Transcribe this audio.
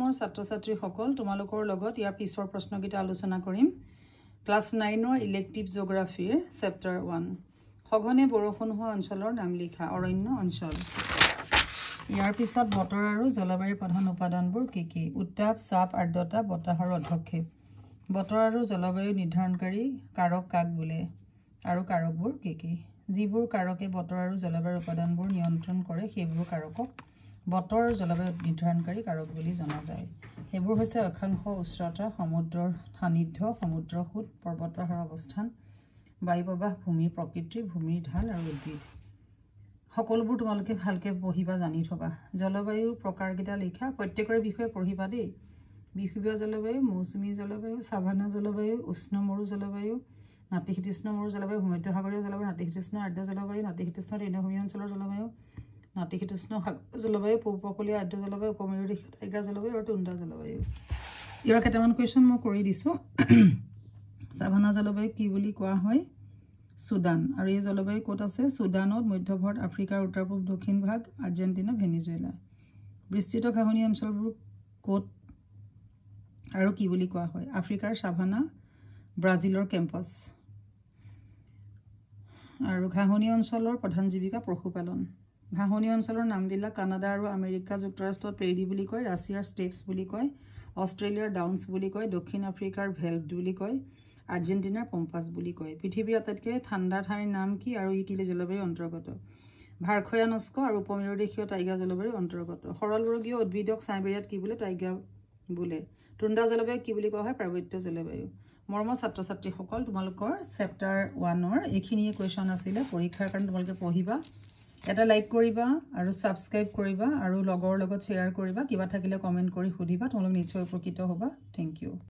মোৰ ছাত্ৰ-ছাত্ৰীসকল তোমালোকৰ লগত ইয়াৰ পিছৰ প্ৰশ্নকেইটা আলোচনা কৰিম ক্লাছ 9 ৰ ইলেক্টিভ জিঅ'গ্ৰাফিৰ চেপ্টাৰ 1 সঘনে বৰষুণ হোৱা অঞ্চলৰ নাম লিখা অৰণ্য অঞ্চল ইয়াৰ পিছত বতৰ আৰু জলবায়ুৰ প্ৰধান উপাদানবোৰ কি কি উত্তাপ চাপ আৰ্দ্ৰতা বতাহৰ অধক্ষেপ বতৰ আৰু জলবায়ু নিৰ্ধাৰণকাৰী কাৰক কাক বোলে আৰু কাৰকবোৰ কি কি যিবোৰ কাৰকে বতৰ আৰু জলবায়ুৰ উপাদানবোৰ নিয়ন্ত্ৰণ কৰে সেইবোৰ কাৰকক বতৰ জলবায়ু নিৰ্ধাৰণকাৰী কাৰক বুলি জনা যায় এবোৰ হৈছে অক্ষাংশ উচ্চতা সমুদ্ৰৰ সান্নিধ্য সমুদ্ৰ সুত পৰ্বত পাহাৰৰ অৱস্থান বায়ু প্ৰবাহ ভূমিৰ প্ৰকৃতি ভূমিৰ ঢাল আৰু উদ্ভিদ সকলোবোৰ তোমালোকে ভালকে পঢ়িবা জানি থবা জলবায়ুৰ প্ৰকাৰকেইটা লিখা প্ৰত্যেকৰে বিষয়ে পঢ়িবা দেই বিষুৱীয় জলবায়ু মৌচুমী জলবায়ু সাভানা জলবায়ু উষ্ণ মৰু জলবায়ু নাতিশীতোষ্ণ মৰু জলবায়ু ভূমধ্যসাগৰীয় জলবায়ু নাতিশীতোষ্ণ আৰ্দ্ৰ জলবায়ু নাতিশীতোষ্ণ তৃণভূমি অঞ্চলৰ জলবায়ু নাতিশীতোষ্ণ জলবায়ু উপকূলীয় আৰ্দ্ৰ জলবায়ু উপমেৰুদেশীয় টাইগাৰ জলবায়ু আৰু টুণ্ড্ৰা জলবায়ু ইয়াৰ কেইটামান কুৱেশ্যন মই কৰি দিছো সাভানা জলবায়ু কি বুলি কোৱা হয় সুদান আৰু এই জলবায়ু ক'ত আছে সুদানত মধ্যভাৰত আফ্ৰিকাৰ উত্তৰ পূব দক্ষিণ ভাগ আৰ্জেণ্টিনা ভেনিজুৱেলা বিস্তৃত ঘাঁহনি অঞ্চলবোৰ ক'ত আৰু কি বুলি কোৱা হয় আফ্ৰিকাৰ সাভানা ব্ৰাজিলৰ কেম্পাছ আৰু ঘাঁহনি অঞ্চলৰ প্ৰধান জীৱিকা পশুপালন ঘাঁহনি অঞ্চলৰ নামবিলাক কানাডা আৰু আমেৰিকা যুক্তৰাষ্ট্ৰত প্ৰেৰী বুলি কয় ৰাছিয়াৰ ষ্টেপছ বুলি কয় অষ্ট্ৰেলিয়াৰ ডাউন্স বুলি কয় দক্ষিণ আফ্ৰিকাৰ ভেল্ভ বুলি কয় আৰ্জেণ্টিনাৰ পম্পাছ বুলি কয় পৃথিৱীৰ আটাইতকৈ ঠাণ্ডা ঠাইৰ নাম কি আৰু ই কি জলবায়ুৰ অন্তৰ্গত ভাৰখয়ানস্ক আৰু উপমেৰুদেশীয় টাইগা জলবায়ুৰ অন্তৰ্গত সৰলবৰ্গীয় উদ্ভিদক চাইবেৰিয়াত কি বোলে টাইগা বোলে টুণ্ড্ৰা জলবায়ু কি বুলি কোৱা হয় পাৰ্বত্য জলবায়ু মৰমৰ ছাত্ৰ-ছাত্ৰীসকল তোমালোকৰ চেপ্টাৰ 1 ৰ এইখিনিয়ে কুৱেশ্যন আছিলে পৰীক্ষাৰ কাৰণে তোমালোকে পঢ়িবা এটা লাইক কৰিবা আৰু সাবস্ক্ৰাইব কৰিবা আৰু লগৰ লগত শ্বেয়াৰ কৰিবা কিবা থাকিলে কমেন্ট কৰি সুধিবা তোমালোক নিশ্চয় উপকৃত হ'বা থ্যাংক ইউ